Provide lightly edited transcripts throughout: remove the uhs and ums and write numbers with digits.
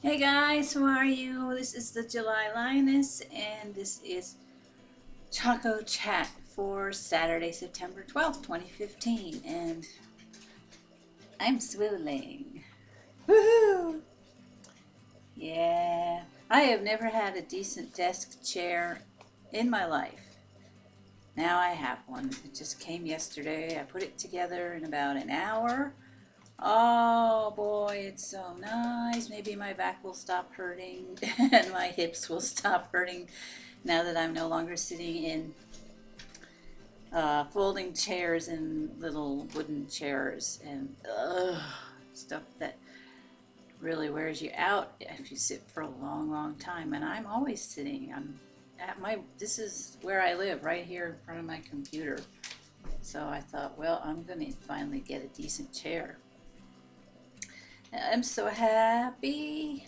Hey guys, how are you? This is the July Lioness, and this is Choco Chat for Saturday, September 12th, 2015. And I'm swilling. Woohoo! Yeah, I have never had a decent desk chair in my life. Now I have one. It just came yesterday. I put it together in about an hour. Oh boy, it's so nice. Maybe my back will stop hurting and my hips will stop hurting now that I'm no longer sitting in folding chairs and little wooden chairs and stuff that really wears you out if you sit for a long, long time. And I'm always sitting. This is where I live, right here in front of my computer. So I thought, well, I'm going to finally get a decent chair. I'm so happy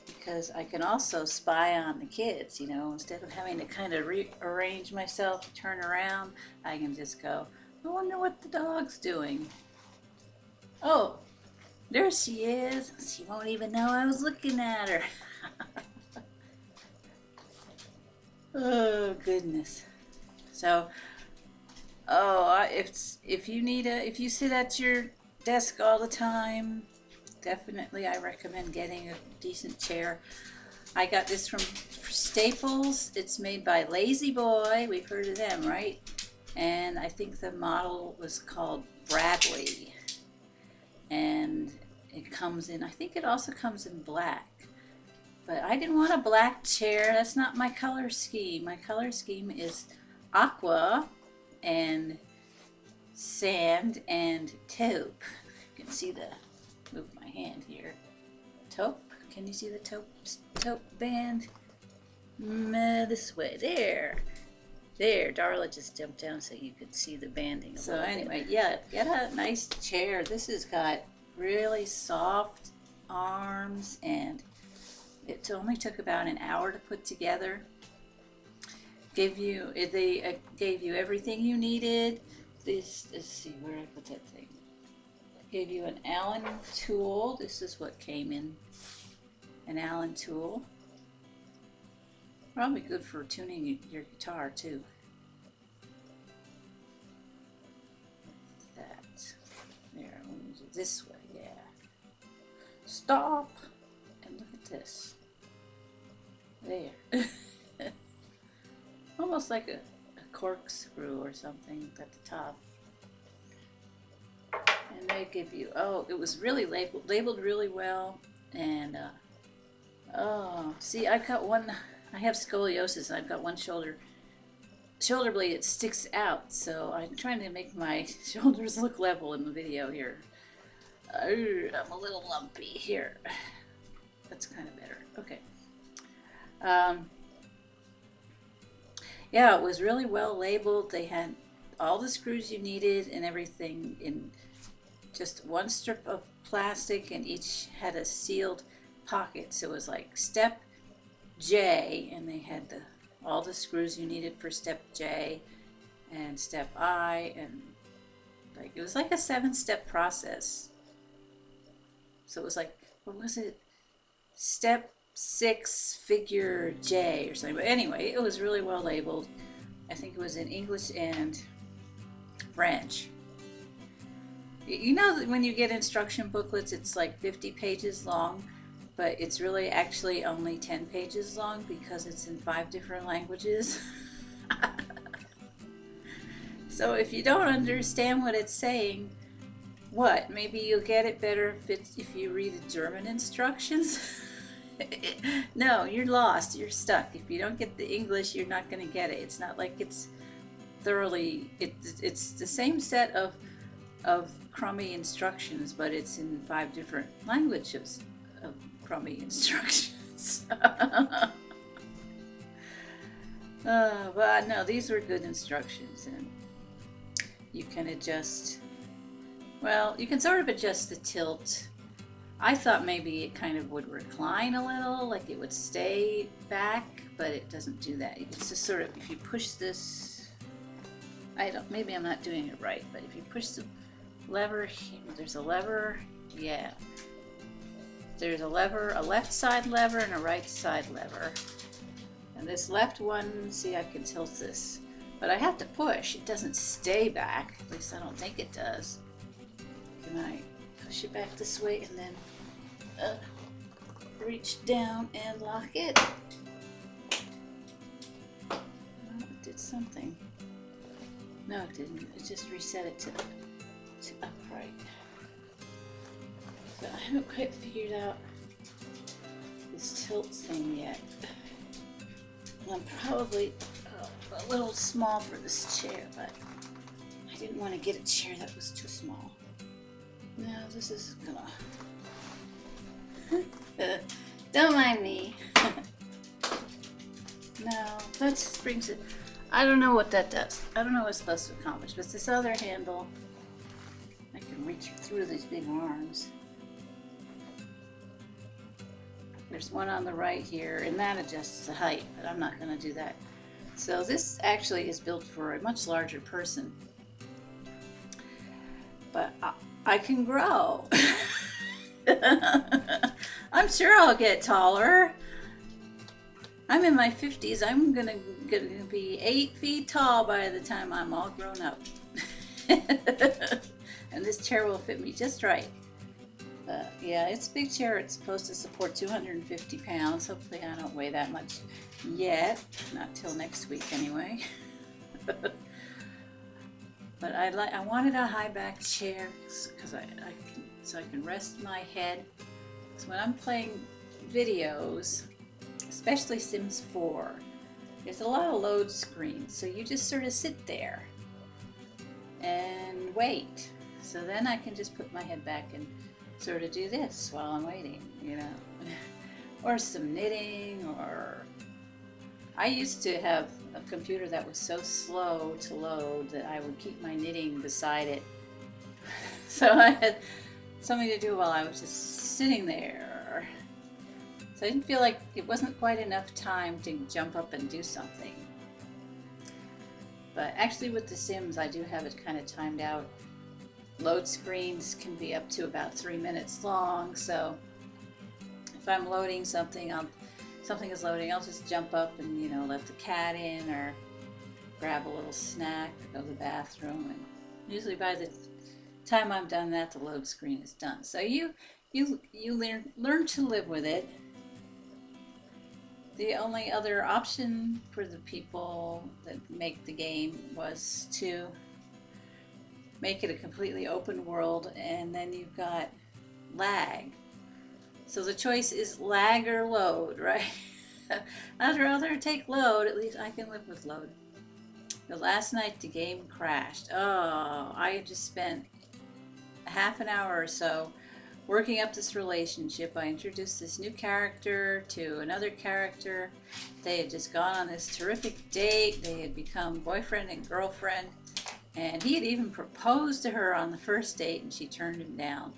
because I can also spy on the kids, instead of having to kind of rearrange myself, turn around, I can just go, I wonder what the dog's doing. Oh, there she is. She won't even know I was looking at her. Oh, goodness. So, if you sit at your desk all the time, definitely I recommend getting a decent chair. I got this from Staples. It's made by Lazy Boy. We've heard of them, right? And I think the model was called Bradley. And it comes in, I think it also comes in black. But I didn't want a black chair. That's not my color scheme. My color scheme is aqua and sand and taupe. You can see move my hand here. Taupe. Can you see the taupe band? This way. There. Darla just jumped down so you could see the banding. So anyway, yeah, get a nice chair. This has got really soft arms, and it only took about an hour to put together. They gave you everything you needed. Let's see where I put that thing. Gave you an Allen tool. This is what came in. An Allen tool. Probably good for tuning your guitar too. That. There, let me do it this way, yeah. Stop! And look at this. There. Almost like a corkscrew or something at the top. And they give you, it was really labeled really well. And, see, I have scoliosis, and I've got one shoulder blade that sticks out. So I'm trying to make my shoulders look level in the video here. I'm a little lumpy here. That's kind of better. Okay. Yeah, it was really well labeled. They had all the screws you needed and everything in just one strip of plastic, and each had a sealed pocket. So it was like step J, and they had all the screws you needed for step J and step I, and it was like a 7-step process. So it was like, what was it? Step 6 figure J or something. But anyway, it was really well labeled. I think it was in English and French. You know that when you get instruction booklets, it's like 50 pages long, but it's really actually only 10 pages long because it's in 5 different languages. So if you don't understand what it's saying, maybe you'll get it better if you read the German instructions. No, you're lost. You're stuck. If you don't get the English, you're not going to get it. It's not like it's thoroughly. It's the same set of crummy instructions, but it's in 5 different languages of crummy instructions. But no, these were good instructions, and you can adjust. Well, you can sort of adjust the tilt. I thought maybe it kind of would recline a little, like it would stay back, but it doesn't do that. It's just sort of, if you push this, maybe I'm not doing it right, but if you push the lever, there's a lever, yeah. there's a lever, a left side lever and a right side lever. And this left one, see, I can tilt this, but I have to push. It doesn't stay back. At least I don't think it does. Can I push it back this way and then reach down and lock it? Oh, it did something. No, it didn't. It just reset it to upright. But I haven't quite figured out this tilt thing yet. I'm probably a little small for this chair, but I didn't want to get a chair that was too small. No, this is gonna... Don't mind me. No, that just brings it... I don't know what that does. I don't know what it's supposed to accomplish, but this other handle, I can reach through these big arms. There's one on the right here, and that adjusts the height, but I'm not going to do that. So this actually is built for a much larger person. But I can grow. I'm sure I'll get taller. I'm in my 50s. I'm gonna be 8 feet tall by the time I'm all grown up. And this chair will fit me just right. Yeah, it's a big chair. It's supposed to support 250 pounds. Hopefully I don't weigh that much yet. Not till next week anyway. But I wanted a high back chair because I can rest my head. So when I'm playing videos, especially Sims 4, there's a lot of load screens. So you just sort of sit there and wait. So then I can just put my head back and sort of do this while I'm waiting, you know, or some knitting, or I used to have a computer that was so slow to load that I would keep my knitting beside it. So I had something to do while I was just sitting there. So I didn't feel like it wasn't quite enough time to jump up and do something. But actually with the Sims, I do have it kind of timed out. Load screens can be up to about 3 minutes long, so if I'm loading something, something is loading, I'll just jump up and, you know, let the cat in or grab a little snack or go to the bathroom, and usually by the time I'm done that, the load screen is done. So you learn to live with it. The only other option for the people that make the game was to make it a completely open world, and then you've got lag. So the choice is lag or load, right? I'd rather take load. At least I can live with load. The last night the game crashed. Oh, I had just spent half an hour or so working up this relationship. I introduced this new character to another character. They had just gone on this terrific date. They had become boyfriend and girlfriend. And he had even proposed to her on the first date, and she turned him down.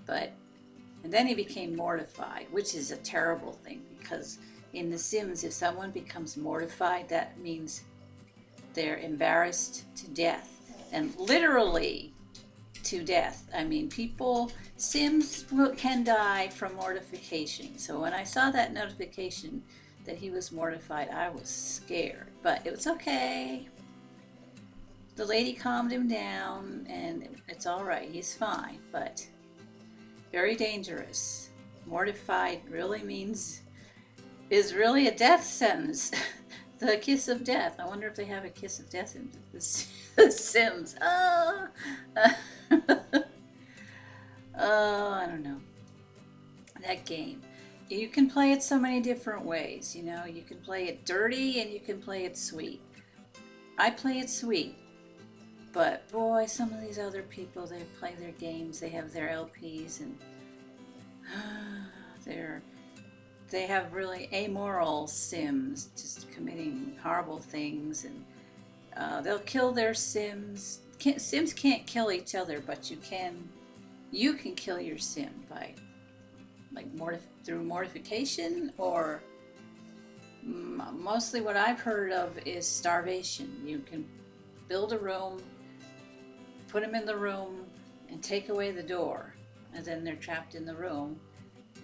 And then he became mortified, which is a terrible thing, because in The Sims, if someone becomes mortified, that means they're embarrassed to death, and literally to death. I mean, Sims can die from mortification. So when I saw that notification that he was mortified, I was scared, but it was okay. The lady calmed him down, and it's all right. He's fine, but very dangerous. Mortified is really a death sentence. The kiss of death. I wonder if they have a kiss of death in The Sims. Oh, I don't know. That game. You can play it so many different ways. You know, you can play it dirty and you can play it sweet. I play it sweet. But boy, some of these other people, they play their games, they have their LPs, and they have really amoral Sims, just committing horrible things, and they'll kill their Sims. Sims can't kill each other, but you can kill your Sim by through mortification, or mostly what I've heard of is starvation. You can build a room, put them in the room, and take away the door, and then they're trapped in the room,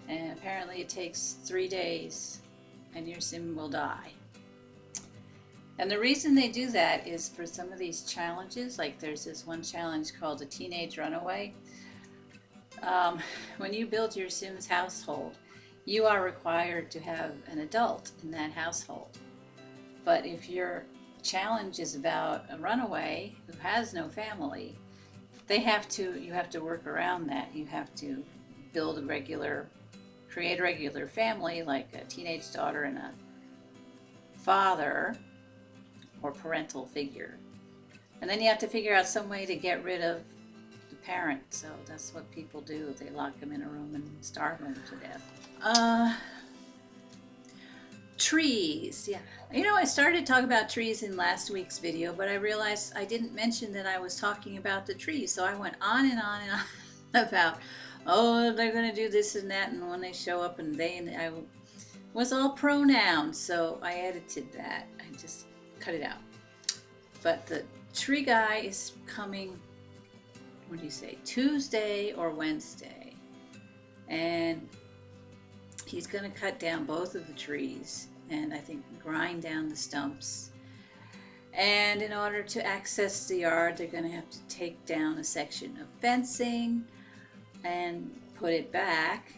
And apparently it takes 3 days and your sim will die. And the reason they do that is for some of these challenges, like there's this one challenge called a Teenage Runaway. When you build your Sim's household, you are required to have an adult in that household. But if your challenge is about a runaway who has no family, you have to work around that. You have to create a regular family, like a teenage daughter and a father or parental figure. And then you have to figure out some way to get rid of the parent. So that's what people do. They lock them in a room and starve them to death. Trees, yeah. You know, I started talking about trees in last week's video, but I realized I didn't mention that I was talking about the trees. So I went on and on and on about, oh, they're going to do this and that, and when they show up, and I was all pronouns, so I edited that. I just cut it out. But the tree guy is coming, what do you say, Tuesday or Wednesday. And he's going to cut down both of the trees and I think grind down the stumps. And in order to access the yard, they're going to have to take down a section of fencing and put it back,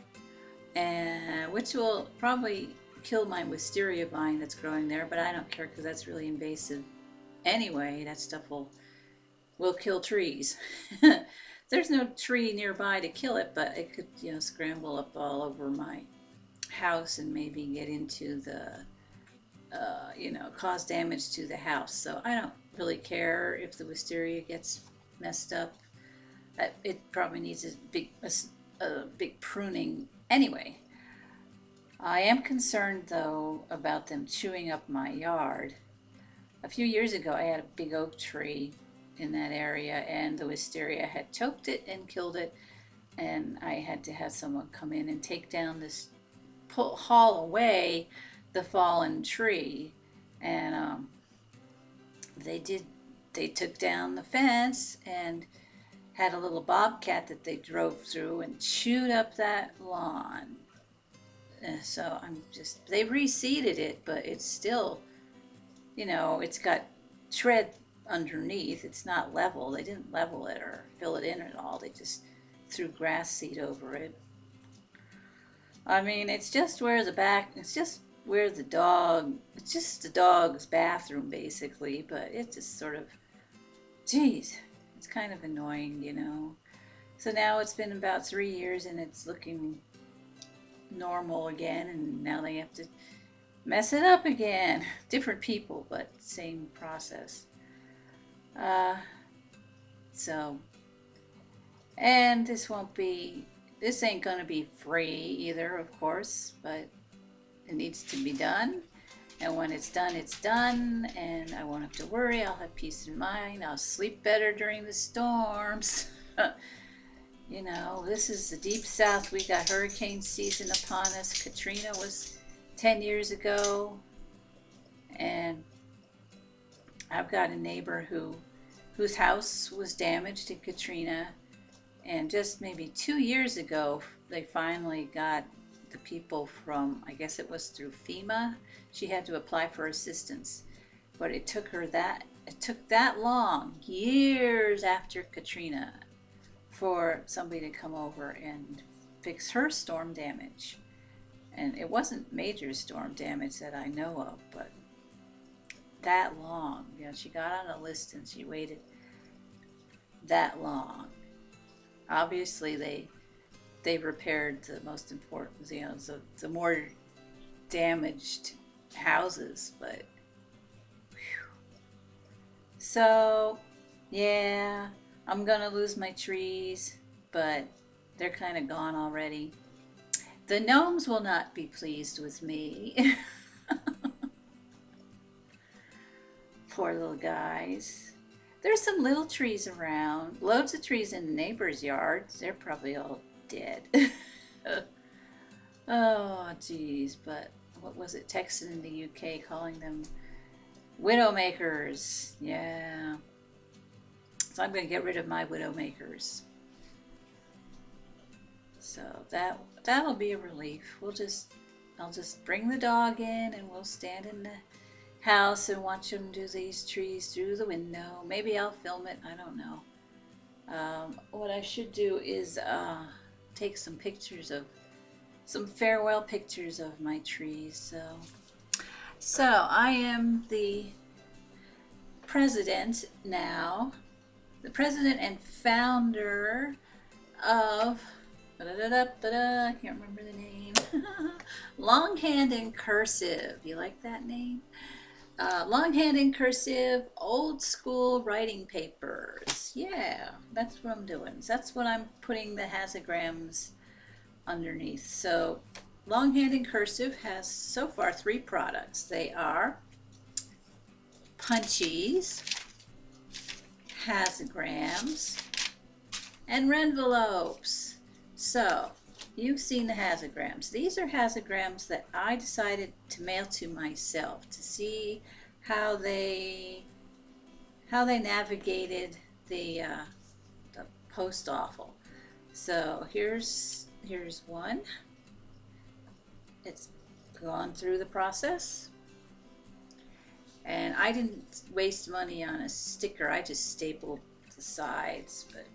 and which will probably kill my wisteria vine that's growing there, but I don't care because that's really invasive anyway. That stuff will kill trees. There's no tree nearby to kill it, but it could, you know, scramble up all over my house and maybe get into the cause damage to the house. So I don't really care if the wisteria gets messed up. It probably needs a big pruning anyway. I am concerned though about them chewing up my yard. A few years ago I had a big oak tree in that area and the wisteria had choked it and killed it, and I had to have someone come in and take down haul away the fallen tree, and they took down the fence and had a little bobcat that they drove through and chewed up that lawn. So they reseeded it, but it's still, it's got tread underneath. It's not level. They didn't level it or fill it in at all. They just threw grass seed over it. I mean, it's just the dog's bathroom basically, but it just sort of, geez, it's kind of annoying, So now it's been about 3 years and it's looking normal again, and now they have to mess it up again. Different people, but same process. And this ain't gonna be free either, of course, but it needs to be done. And when it's done, it's done, and I won't have to worry. I'll have peace of mind. I'll sleep better during the storms. This is the deep south. We got hurricane season upon us. Katrina was 10 years ago, and I've got a neighbor whose house was damaged in Katrina, and just maybe 2 years ago, they finally got the people from, I guess it was through FEMA. She had to apply for assistance, but it took that long, years after Katrina, for somebody to come over and fix her storm damage. And it wasn't major storm damage that I know of, but that long. She got on a list and she waited that long. Obviously, they repaired the most important, the more damaged houses, but whew. So, yeah, I'm gonna lose my trees, but they're kind of gone already. The gnomes will not be pleased with me. Poor little guys. There's some little trees around. Loads of trees in the neighbors' yards. They're probably all dead. Oh, geez. But what was it? Texan in the UK calling them widowmakers. Yeah. So I'm going to get rid of my widowmakers. So that'll be a relief. I'll just bring the dog in and we'll stand in the house and watch him do these trees through the window. Maybe I'll film it, I don't know. What I should do is take some pictures of some farewell pictures of my trees. So I am the president now, the president and founder of I can't remember the name. Longhand Cursive. You like that name? Longhand Cursive, old school writing papers. Yeah, that's what I'm doing. That's what I'm putting the hazagrams underneath. So Longhand Cursive has so far 3 products. They are punchies, hazagrams, and renvelopes. So you've seen the hazagrams. These are hazagrams that I decided to mail to myself to see how they navigated the post office. So here's one. It's gone through the process, and I didn't waste money on a sticker. I just stapled the sides, but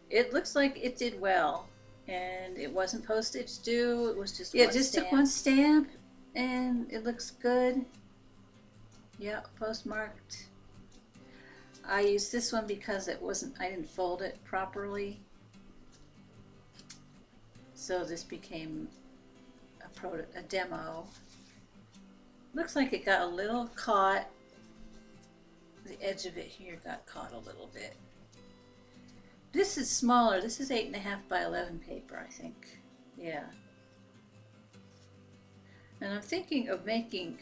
it looks like it did well. And it wasn't postage due. It was just took one stamp, and it looks good. Yeah, postmarked. I used this one because I didn't fold it properly. So this became a demo. Looks like it got a little caught. The edge of it here got caught a little bit. This is smaller. This is 8.5 by 11 paper, I think. Yeah. And I'm thinking of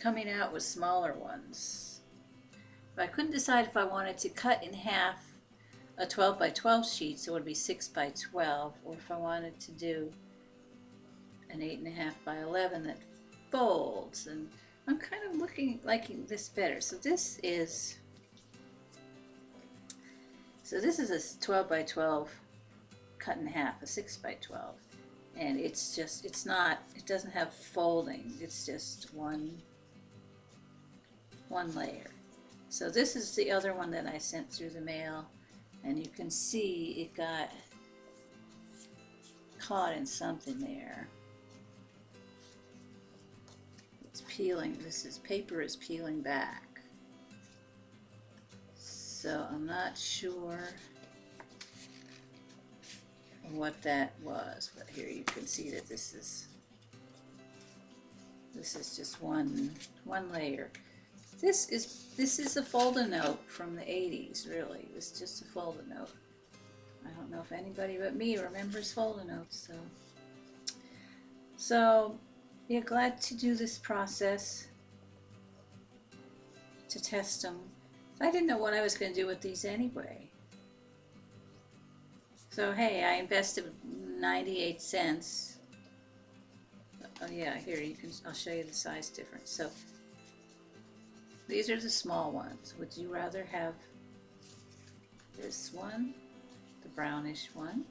coming out with smaller ones. But I couldn't decide if I wanted to cut in half a 12 by 12 sheet, so it would be 6 by 12, or if I wanted to do an 8.5 by 11 that folds. And I'm kind of liking this better. So this is a 12 by 12 cut in half, a 6 by 12. And it doesn't have folding. It's just one layer. So this is the other one that I sent through the mail. And you can see it got caught in something there. It's peeling. Paper is peeling back. So I'm not sure what that was, but here you can see that this is just one layer. This is a fold-a note from the 80s, really. It's just a fold-a note. I don't know if anybody but me remembers fold-a notes, so yeah, glad to do this process to test them. I didn't know what I was going to do with these anyway. So hey, I invested 98 cents. Oh yeah, here I'll show you the size difference. So these are the small ones. Would you rather have this one, the brownish one,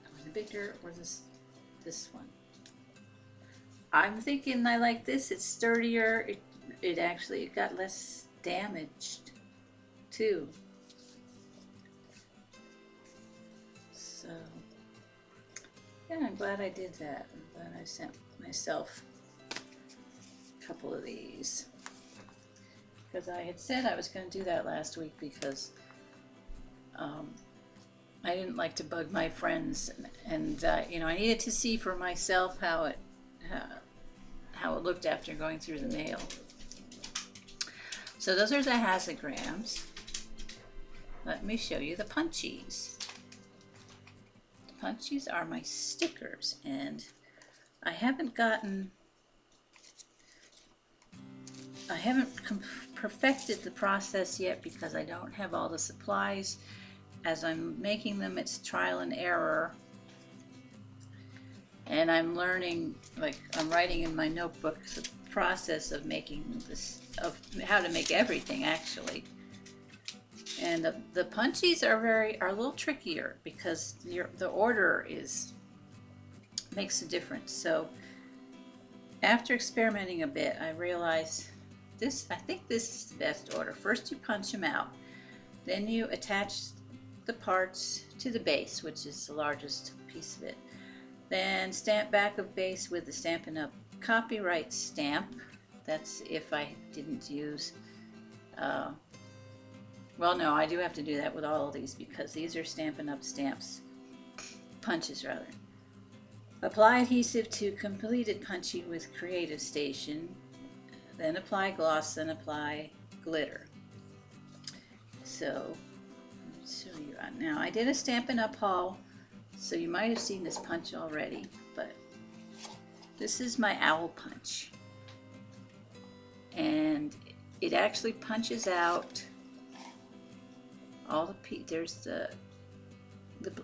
or the bigger, or this one? I'm thinking I like this. It's sturdier. It got less damaged too. So yeah, I'm glad I did that. I'm glad I sent myself a couple of these, because I had said I was going to do that last week because I didn't like to bug my friends, and I needed to see for myself how it looked after going through the mail. So those are the hazagrams. Let me show you the punchies. The punchies are my stickers, and I haven't perfected the process yet because I don't have all the supplies. As I'm making them, it's trial and error. And I'm learning, I'm writing in my notebook the process of making this, of how to make everything actually. And the punchies are a little trickier because the order makes a difference. So after experimenting a bit, I realized I think this is the best order. First you punch them out, then you attach the parts to the base, which is the largest piece of it. Then stamp back of base with the Stampin' Up! Copyright stamp. That's if I didn't use, well, no, I do have to do that with all of these because these are Stampin' Up! Stamps, punches rather. Apply adhesive to completed punchy with Creative Station, then apply gloss, then apply glitter. So, let me show you on. Now, I did a Stampin' Up! Haul, so you might have seen this punch already, but this is my owl punch. And it actually punches out all there's the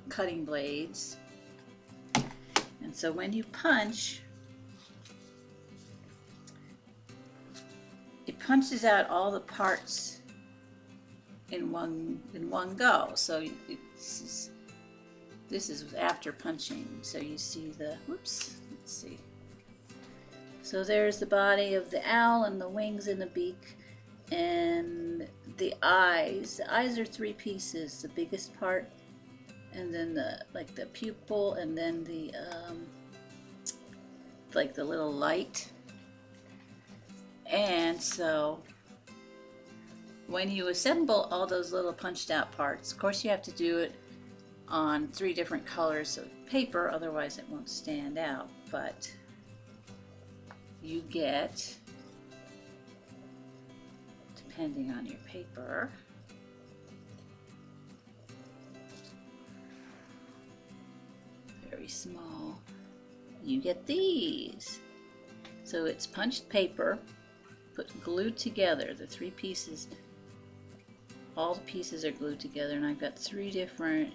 cutting blades. And so when you punch, it punches out all the parts in one go. So this is after punching. So you see let's see. So there's the body of the owl and the wings and the beak and the eyes. The eyes are 3 pieces, the biggest part, and then the pupil, and then the like the little light. And so when you assemble all those little punched out parts, of course you have to do it on 3 different colors of paper, otherwise it won't stand out, but you get, depending on your paper, very small, you get these. So it's punched paper, glued together, the 3 pieces, all the pieces are glued together, and I've got 3 different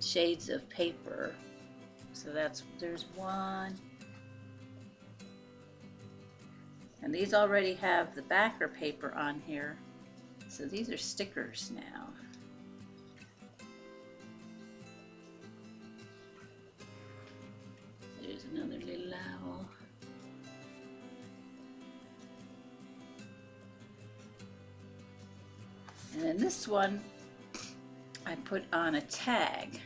shades of paper. So there's 1. And these already have the backer paper on here. So these are stickers now. There's another little owl. And then this one, I put on a tag.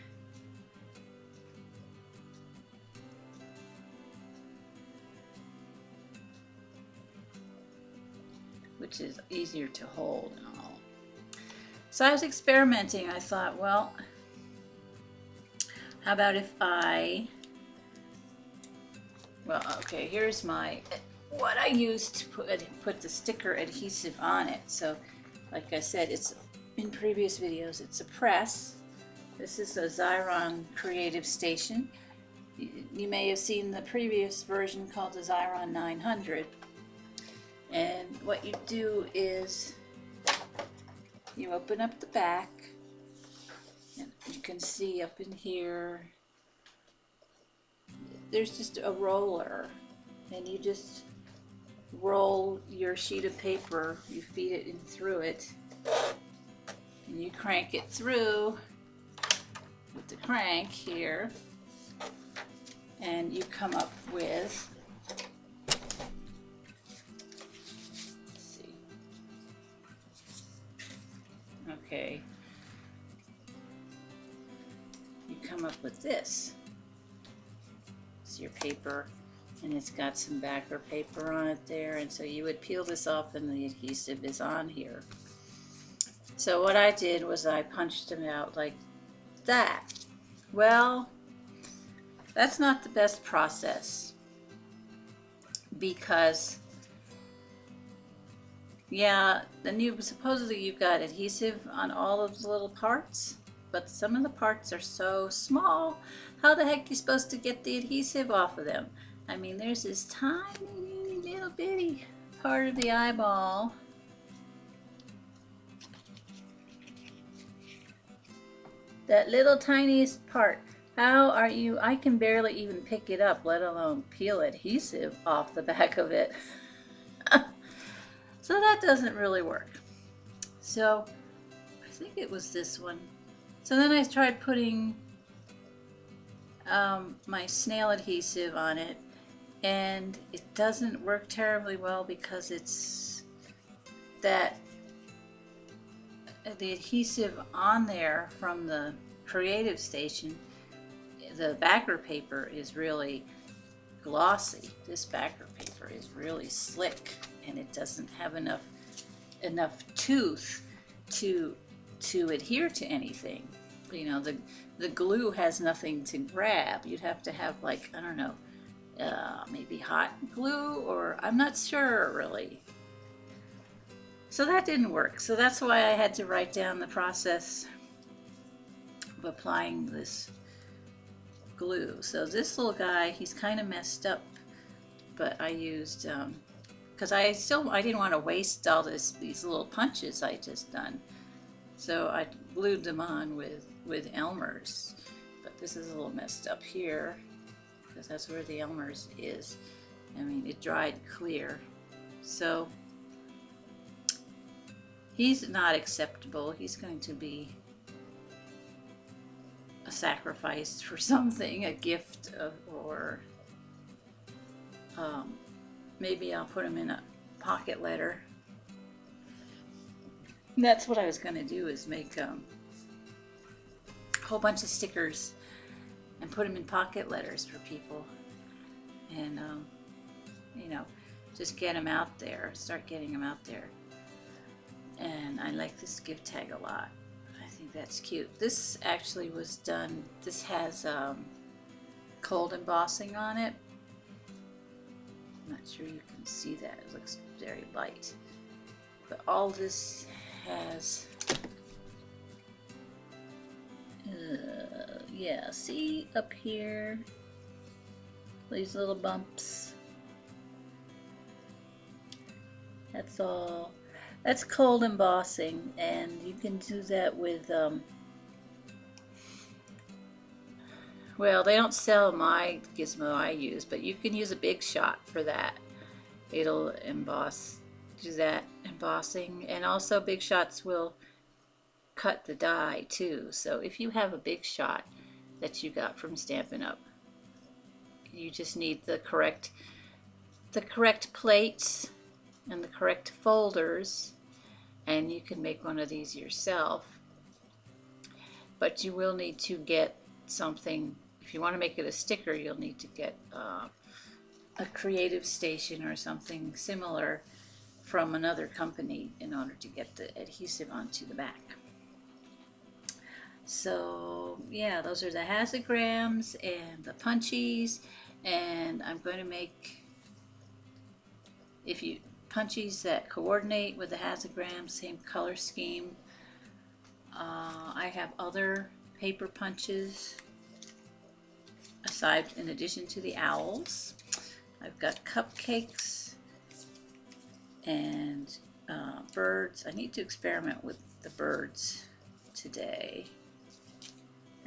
Which is easier to hold and all. So I was experimenting. I thought, well, how about if okay, here's what I used to put the sticker adhesive on it. So, like I said, it's in previous videos, it's a press. This is a Xyron Creative Station. You may have seen the previous version called the Xyron 900. And what you do is you open up the back, and you can see up in here, there's just a roller, and you just roll your sheet of paper, you feed it in through it, and you crank it through with the crank here, and you come up with, okay, you come up with this. It's your paper, and it's got some backer paper on it there, and so you would peel this off and the adhesive is on here. So what I did was I punched them out like that. Well, that's not the best process because yeah, then supposedly you've got adhesive on all of the little parts, but some of the parts are so small, how the heck are you supposed to get the adhesive off of them? I mean, there's this tiny little bitty part of the eyeball. That little tiniest part. How are you, I can barely even pick it up, let alone peel adhesive off the back of it. So that doesn't really work. So I think it was this one. So then I tried putting my snail adhesive on it, and it doesn't work terribly well because it's that the adhesive on there from the Creative Station, the backer paper is really glossy. This backer paper is really slick, and it doesn't have enough tooth to adhere to anything. You know, the glue has nothing to grab. You'd have to have, like, I don't know, maybe hot glue, or I'm not sure really. So that didn't work. So that's why I had to write down the process of applying this glue. So this little guy, he's kind of messed up, but I used, because I didn't want to waste all these little punches I just done. So I glued them on with Elmer's, but this is a little messed up here because that's where the Elmer's is. I mean, it dried clear. So he's not acceptable. He's going to be a sacrifice for something, a gift, or maybe I'll put him in a pocket letter. And that's what I was going to do, is make a whole bunch of stickers and put them in pocket letters for people, and you know, just get them out there, start getting them out there. And I like this gift tag a lot. I think that's cute. This actually was done, this has cold embossing on it. I'm not sure you can see that, it looks very light. But all this has, yeah, see up here, these little bumps. That's all. That's cold embossing, and you can do that with, well, they don't sell my gizmo I use, but you can use a Big Shot for that. It'll emboss, do that embossing, and also Big Shots will cut the die too. So if you have a Big Shot that you got from Stampin' Up, you just need the correct plates and the correct folders, and you can make one of these yourself. But you will need to get something, if you want to make it a sticker, you'll need to get a Creative Station or something similar from another company in order to get the adhesive onto the back. So yeah, those are the hasograms and the punchies, and I'm going to make, if you punchies that coordinate with the hasograms, same color scheme. I have other paper punches aside, in addition to the owls. I've got cupcakes and birds. I need to experiment with the birds today,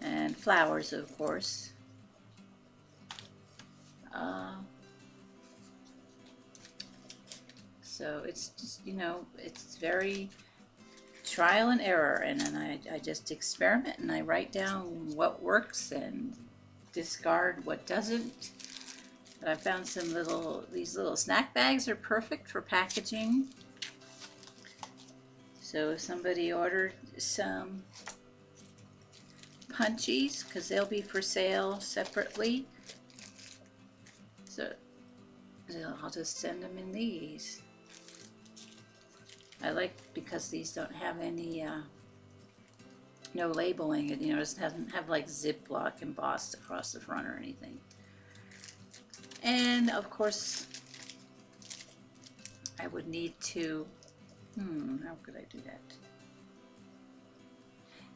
and flowers, of course. So it's just, you know, it's very trial and error, and then I just experiment, and I write down what works and discard what doesn't. But I found some these little snack bags are perfect for packaging. So if somebody ordered some punchies, because they'll be for sale separately, so I'll just send them in these. I like, because these don't have any no labeling, and, you know, it doesn't have like Ziploc embossed across the front or anything. And of course I would need to, how could I do that?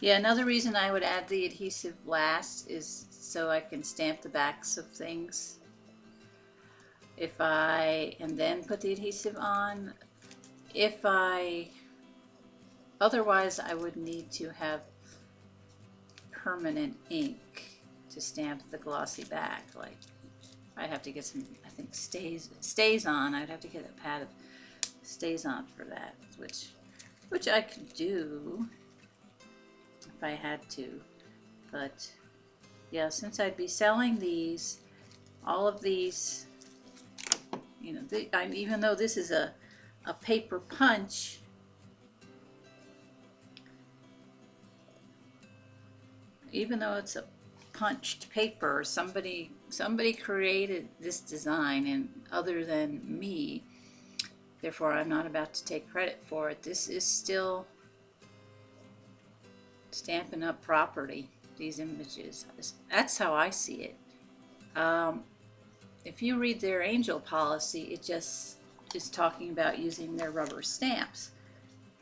Yeah, another reason I would add the adhesive last is so I can stamp the backs of things. And then put the adhesive on. Otherwise I would need to have permanent ink to stamp the glossy back. Like, I'd have to get some, I think, stays on. I'd have to get a pad of stays on for that, which which I could do if I had to. But yeah, since I'd be selling these, all of these, you know, even though this is a paper punch, even though it's a punched paper, somebody created this design, and other than me, therefore I'm not about to take credit for it. This is still Stampin' Up! Property, these images. That's how I see it. If you read their angel policy, it just is talking about using their rubber stamps.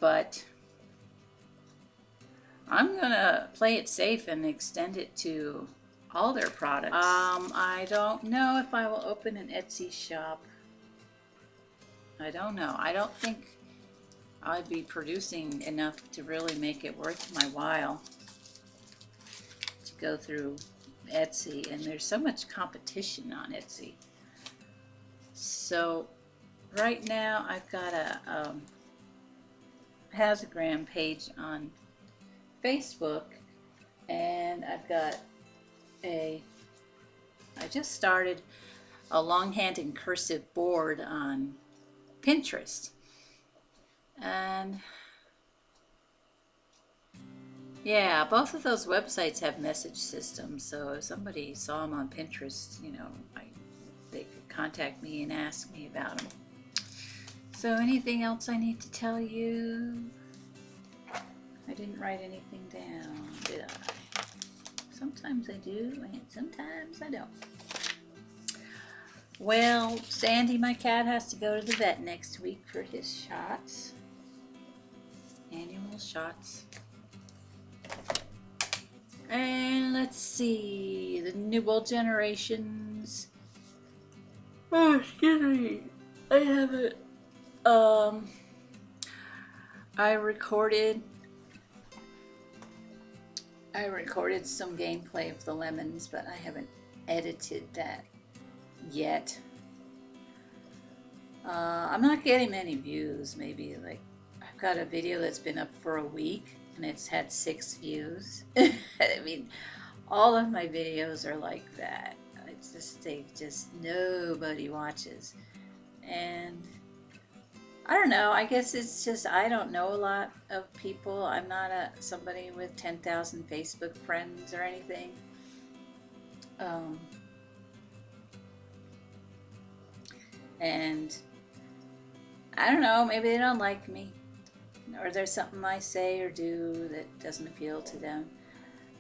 But I'm gonna play it safe and extend it to all their products. I don't know if I will open an Etsy shop. I don't know. I don't think I'd be producing enough to really make it worth my while to go through Etsy, and there's so much competition on Etsy. So right now I've got a Hazagram page on Facebook, and I've got I just started a longhand and cursive board on Pinterest. And yeah, both of those websites have message systems, so if somebody saw them on Pinterest, you know, they could contact me and ask me about them. So anything else I need to tell you? I didn't write anything down, did I? Sometimes I do, and sometimes I don't. Well, Sandy, my cat, has to go to the vet next week for his shots. Annual shots. And let's see, the new generations. Oh, excuse me. I haven't. I recorded some gameplay of the lemons, but I haven't edited that yet. I'm not getting many views. Maybe like I've got a video that's been up for a week and it's had 6 views. I mean, all of my videos are like that. Nobody watches. And I don't know, I guess it's just I don't know a lot of people. I'm not somebody with 10,000 Facebook friends or anything. And I don't know, maybe they don't like me, or there's something I say or do that doesn't appeal to them.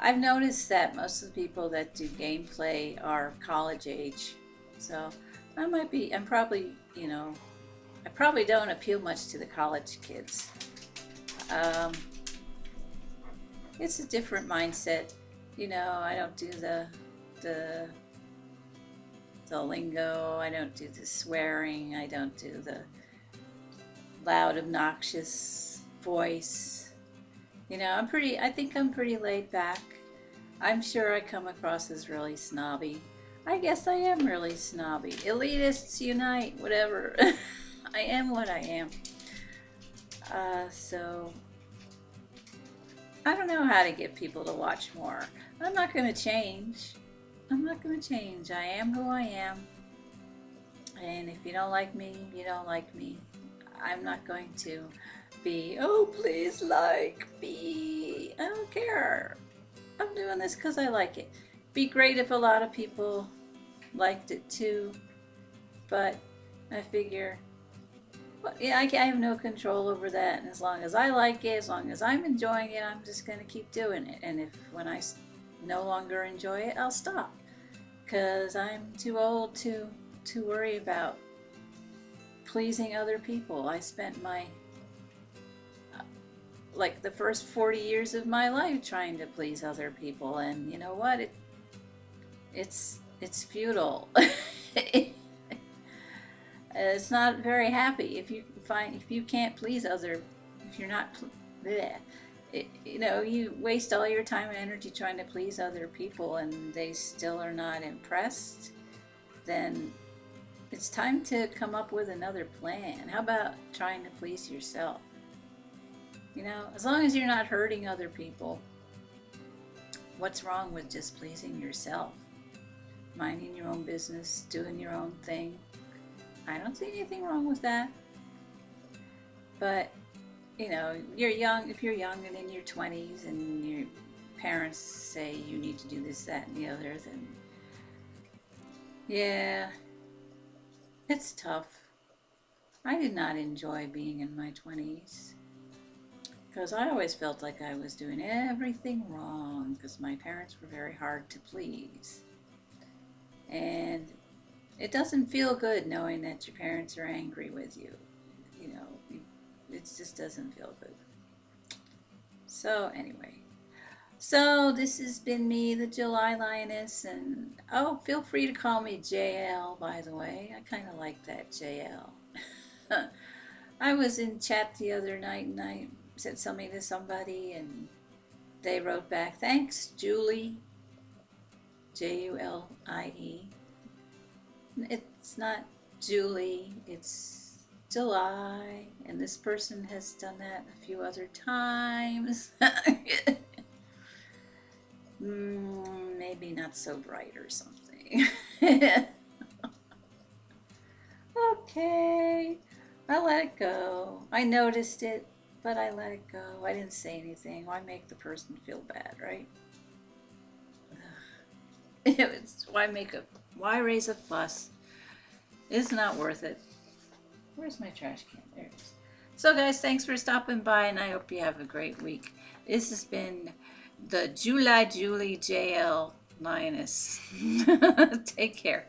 I've noticed that most of the people that do gameplay are college age, so I'm probably, you know, I probably don't appeal much to the college kids. It's a different mindset, you know. I don't do the lingo, I don't do the swearing, I don't do the loud, obnoxious voice. You know, I think I'm pretty laid back. I'm sure I come across as really snobby. I guess I am really snobby. Elitists unite, whatever. I am what I am. So I don't know how to get people to watch more. I'm not going to change. I am who I am. And if you don't like me, you don't like me. I'm not going to be, oh, please like me. I don't care. I'm doing this because I like it. Be great if a lot of people liked it too. But I figure, well, yeah, I have no control over that. And as long as I like it, as long as I'm enjoying it, I'm just going to keep doing it. And if when I no longer enjoy it, I'll stop. Because I'm too old to worry about pleasing other people. I spent my like the first 40 years of my life trying to please other people, and you know what? It's futile. It's not very happy if you can't please if you're not bleh. You know, you waste all your time and energy trying to please other people and they still are not impressed, then it's time to come up with another plan. How about trying to please yourself? You know, as long as you're not hurting other people, what's wrong with just pleasing yourself? Minding your own business, doing your own thing. I don't see anything wrong with that. But, you know, you're young, if you're young and in your 20s and your parents say you need to do this, that, and the other, then yeah, it's tough. I did not enjoy being in my 20s because I always felt like I was doing everything wrong because my parents were very hard to please. And it doesn't feel good knowing that your parents are angry with you. You know, it just doesn't feel good. So anyway, so this has been me, the July Lioness, and oh, feel free to call me JL, by the way. I kind of like that, JL. I was in chat the other night and I said something to somebody and they wrote back, thanks, Julie, Julie. It's not Julie, it's July, and this person has done that a few other times. Maybe not so bright or something. Okay, I let it go. I noticed it, but I let it go. I didn't say anything. Why make the person feel bad, right? Why raise a fuss? It's not worth it. Where's my trash can? There it is. So guys, thanks for stopping by and I hope you have a great week. This has been the Julie JL Lioness. Take care.